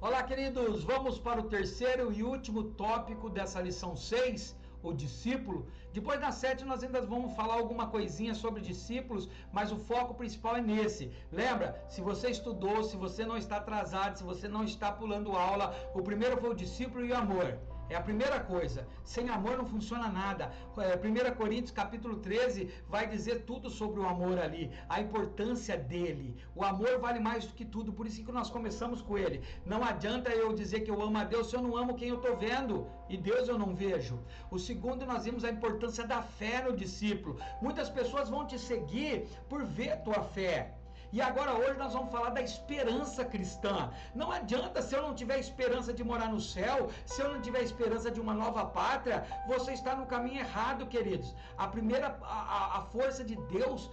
Olá, queridos, vamos para o terceiro e último tópico dessa lição 6, o discípulo. Depois na 7 nós ainda vamos falar alguma coisinha sobre discípulos, mas o foco principal é nesse. Lembra, se você estudou, se você não está atrasado, se você não está pulando aula, o primeiro foi o discípulo e o amor. É a primeira coisa. Sem amor não funciona nada. 1 Coríntios capítulo 13 vai dizer tudo sobre o amor ali, a importância dele. O amor vale mais do que tudo, por isso que nós começamos com ele. Não adianta eu dizer que eu amo a Deus se eu não amo quem eu estou vendo, e Deus eu não vejo. O segundo, nós vimos a importância da fé no discípulo. Muitas pessoas vão te seguir por ver tua fé. E agora hoje nós vamos falar da esperança cristã. Não adianta, se eu não tiver esperança de morar no céu, se eu não tiver esperança de uma nova pátria, você está no caminho errado, queridos. A força de Deus,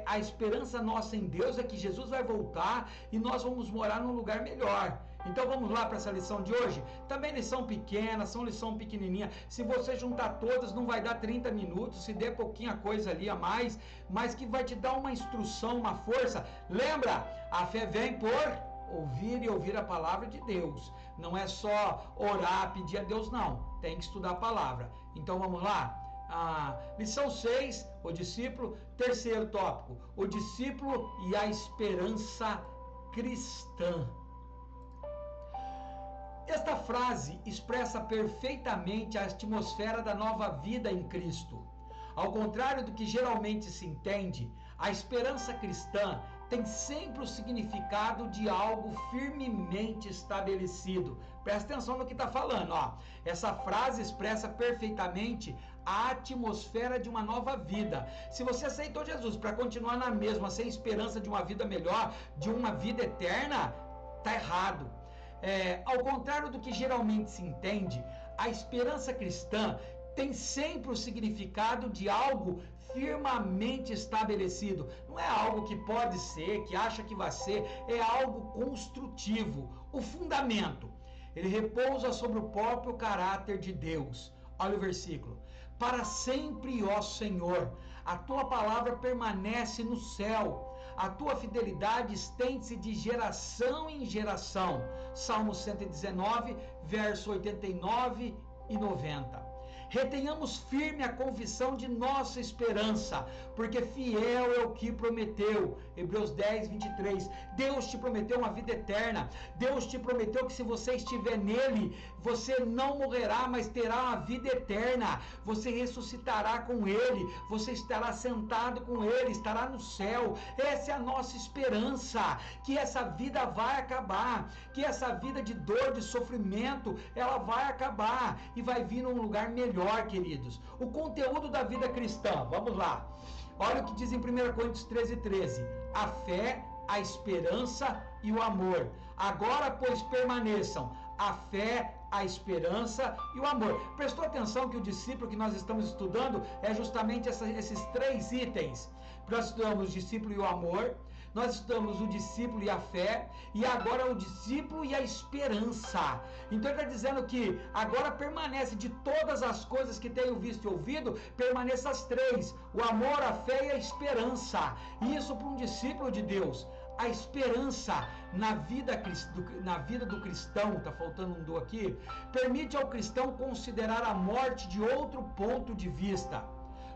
a esperança nossa em Deus é que Jesus vai voltar e nós vamos morar num lugar melhor. Então vamos lá para essa lição de hoje? Também lição pequena, são lição pequenininha. Se você juntar todas, não vai dar 30 minutos, se der pouquinha coisa ali a mais, mas que vai te dar uma instrução, uma força. Lembra, a fé vem por ouvir e ouvir a palavra de Deus. Não é só orar, pedir a Deus, não. Tem que estudar a palavra. Então vamos lá? Lição 6, o discípulo. Terceiro tópico, o discípulo e a esperança cristã. Esta frase expressa perfeitamente a atmosfera da nova vida em Cristo. Ao contrário do que geralmente se entende, a esperança cristã tem sempre o significado de algo firmemente estabelecido. Presta atenção no que está falando, ó. Essa frase expressa perfeitamente a atmosfera de uma nova vida. Se você aceitou Jesus para continuar na mesma, sem esperança de uma vida melhor, de uma vida eterna, está errado. Ao contrário do que geralmente se entende, a esperança cristã tem sempre o significado de algo firmemente estabelecido. Não é algo que pode ser, que acha que vai ser, é algo construtivo. O fundamento, ele repousa sobre o próprio caráter de Deus. Olha o versículo. Para sempre, ó Senhor, a tua palavra permanece no céu. A tua fidelidade estende-se de geração em geração. Salmo 119, verso 89 e 90. Retenhamos firme a confissão de nossa esperança, porque fiel é o que prometeu. Hebreus 10, 23. Deus te prometeu uma vida eterna. Deus te prometeu que se você estiver nele, você não morrerá, mas terá uma vida eterna. Você ressuscitará com ele, você estará sentado com ele, estará no céu. Essa é a nossa esperança, que essa vida vai acabar, que essa vida de dor, de sofrimento, ela vai acabar e vai vir num lugar melhor, queridos. O conteúdo da vida cristã, vamos lá. Olha o que diz em 1 Coríntios 13, 13. A fé, a esperança e o amor. Agora, pois, permaneçam a fé, a esperança e o amor. Prestou atenção que o discípulo que nós estamos estudando é justamente esses três itens. Nós estudamos o discípulo e o amor, nós estudamos o discípulo e a fé, e agora o discípulo e a esperança. Então ele está dizendo que agora permanece de todas as coisas que tenho visto e ouvido, permaneça as três: o amor, a fé e a esperança. Isso para um discípulo de Deus. A esperança na vida do cristão, está faltando um do aqui, permite ao cristão considerar a morte de outro ponto de vista.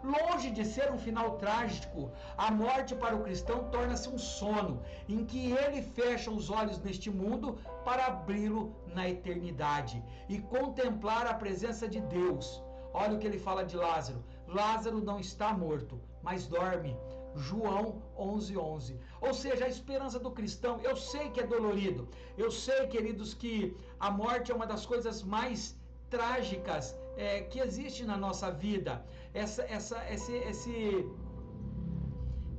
Longe de ser um final trágico, a morte para o cristão torna-se um sono, em que ele fecha os olhos neste mundo para abri-lo na eternidade e contemplar a presença de Deus. Olha o que ele fala de Lázaro. Lázaro não está morto, mas dorme. João 11, 11. Ou seja, a esperança do cristão, eu sei que é dolorido, eu sei, queridos, que a morte é uma das coisas mais trágicas que existe na nossa vida. Esse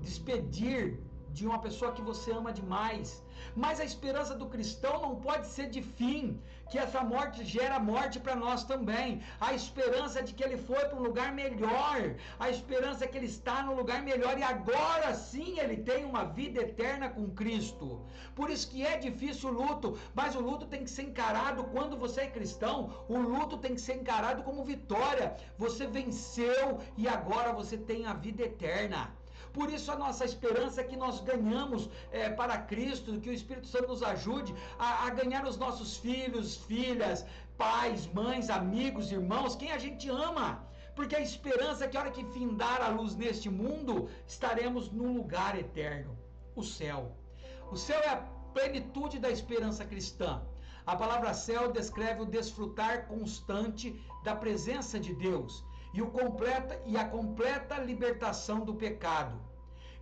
despedir de uma pessoa que você ama demais. Mas a esperança do cristão não pode ser de fim, que essa morte gera morte para nós também. A esperança é de que ele foi para um lugar melhor, a esperança é que ele está no lugar melhor e agora sim ele tem uma vida eterna com Cristo. Por isso que é difícil o luto, mas o luto tem que ser encarado, quando você é cristão, o luto tem que ser encarado como vitória. Você venceu e agora você tem a vida eterna. Por isso a nossa esperança é que nós ganhamos para Cristo, que o Espírito Santo nos ajude a ganhar os nossos filhos, filhas, pais, mães, amigos, irmãos, quem a gente ama. Porque a esperança é que a hora que findar a luz neste mundo, estaremos num lugar eterno, o céu. O céu é a plenitude da esperança cristã. A palavra céu descreve o desfrutar constante da presença de Deus e a completa libertação do pecado.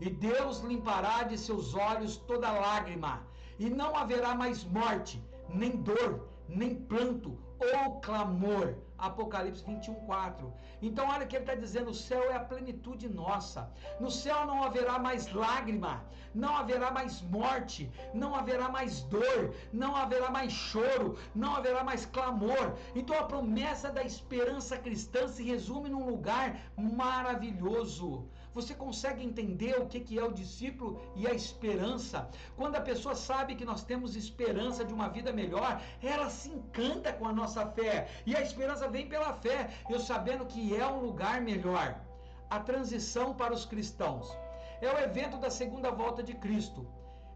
E Deus limpará de seus olhos toda lágrima, e não haverá mais morte, nem dor, nem pranto ou clamor. Apocalipse 21:4. Então olha o que ele está dizendo, o céu é a plenitude nossa. No céu não haverá mais lágrima, não haverá mais morte, não haverá mais dor, não haverá mais choro, não haverá mais clamor. Então a promessa da esperança cristã se resume num lugar maravilhoso. Você consegue entender o que é o discípulo e a esperança? Quando a pessoa sabe que nós temos esperança de uma vida melhor, ela se encanta com a nossa fé. E a esperança vem pela fé, eu sabendo que é um lugar melhor. A transição para os cristãos é o evento da segunda volta de Cristo.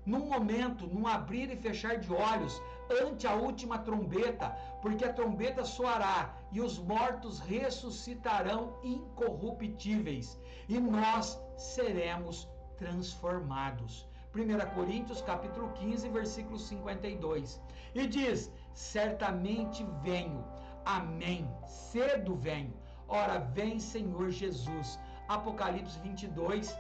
Num momento, num abrir e fechar de olhos, ante a última trombeta, porque a trombeta soará e os mortos ressuscitarão incorruptíveis e nós seremos transformados. 1 Coríntios capítulo 15, versículo 52. E diz: certamente venho, amém, cedo venho, ora vem Senhor Jesus. Apocalipse 22,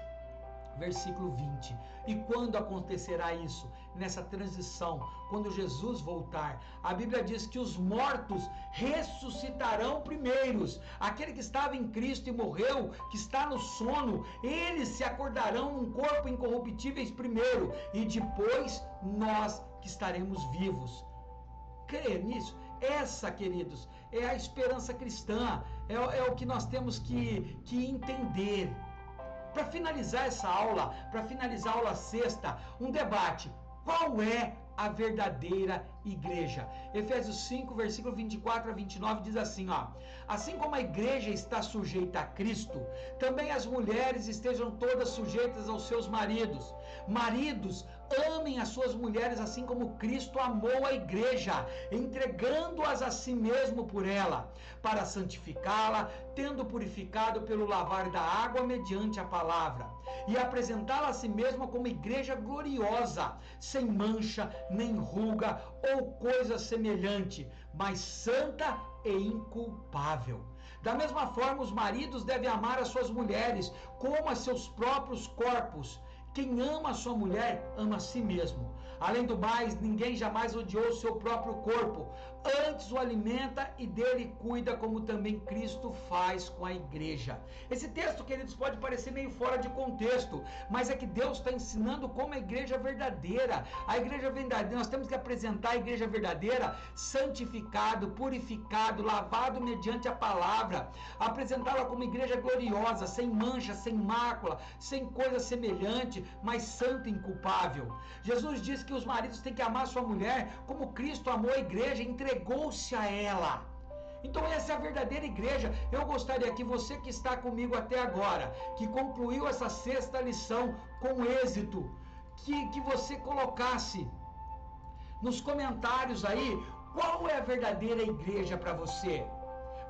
versículo 20. E quando acontecerá isso? Nessa transição, quando Jesus voltar, a Bíblia diz que os mortos ressuscitarão primeiros. Aquele que estava em Cristo e morreu, que está no sono, eles se acordarão num corpo incorruptíveis primeiro, e depois nós que estaremos vivos. Crer nisso? Essa, queridos, é a esperança cristã, é o que nós temos que entender. Para finalizar essa aula, para finalizar a aula sexta, um debate. Qual é a verdadeira igreja? Efésios 5, versículo 24 a 29 diz assim, ó: assim como a igreja está sujeita a Cristo, também as mulheres estejam todas sujeitas aos seus maridos. Maridos, amem as suas mulheres assim como Cristo amou a igreja, entregando-as a si mesmo por ela, para santificá-la, tendo purificado pelo lavar da água mediante a palavra, e apresentá-la a si mesma como igreja gloriosa, sem mancha, nem ruga ou coisa semelhante, mas santa e inculpável. Da mesma forma, os maridos devem amar as suas mulheres como a seus próprios corpos. Quem ama a sua mulher, ama a si mesmo. Além do mais, ninguém jamais odiou o seu próprio corpo. Antes o alimenta e dele cuida, como também Cristo faz com a igreja. Esse texto, queridos, pode parecer meio fora de contexto, mas é que Deus está ensinando como a igreja verdadeira. A igreja verdadeira, nós temos que apresentar a igreja verdadeira santificado, purificado, lavado mediante a palavra. Apresentá-la como igreja gloriosa, sem mancha, sem mácula, sem coisa semelhante, mas santa e inculpável. Jesus diz que os maridos têm que amar sua mulher como Cristo amou a igreja e entregou-se a ela. Então essa é a verdadeira igreja. Eu gostaria que você que está comigo até agora, que concluiu essa sexta lição com êxito, que você colocasse nos comentários aí qual é a verdadeira igreja para você.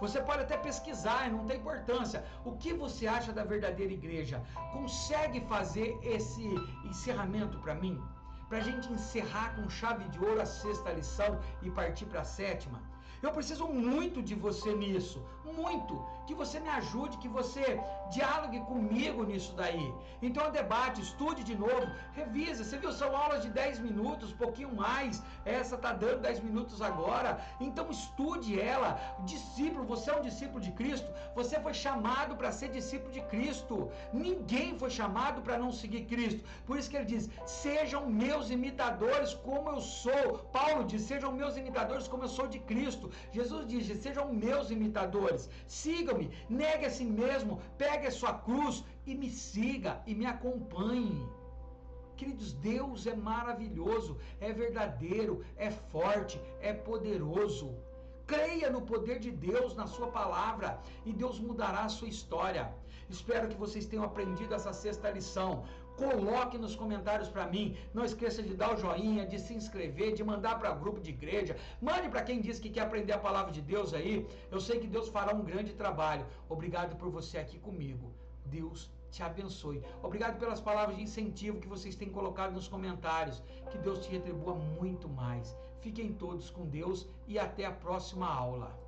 Você pode até pesquisar, não tem importância. O que você acha da verdadeira igreja? Consegue fazer esse encerramento para mim? Para a gente encerrar com chave de ouro a sexta lição e partir para a sétima? Eu preciso muito de você nisso, muito, que você me ajude, que você dialogue comigo nisso daí. Então, debate, estude de novo, revisa. Você viu, são aulas de 10 minutos, um pouquinho mais, essa está dando 10 minutos agora, então estude ela. Discípulo, você é um discípulo de Cristo, você foi chamado para ser discípulo de Cristo, ninguém foi chamado para não seguir Cristo. Por isso que ele diz, sejam meus imitadores como eu sou. Paulo diz, sejam meus imitadores como eu sou de Cristo. Jesus diz, sejam meus imitadores, sigam-me, negue a si mesmo, pegue a sua cruz e me siga e me acompanhe. Queridos, Deus é maravilhoso, é verdadeiro, é forte, é poderoso. Creia no poder de Deus na sua palavra e Deus mudará a sua história. Espero que vocês tenham aprendido essa sexta lição. Coloque nos comentários para mim. Não esqueça de dar o joinha, de se inscrever, de mandar para grupo de igreja. Mande para quem diz que quer aprender a palavra de Deus aí. Eu sei que Deus fará um grande trabalho. Obrigado por você aqui comigo. Deus te abençoe. Obrigado pelas palavras de incentivo que vocês têm colocado nos comentários. Que Deus te retribua muito mais. Fiquem todos com Deus e até a próxima aula.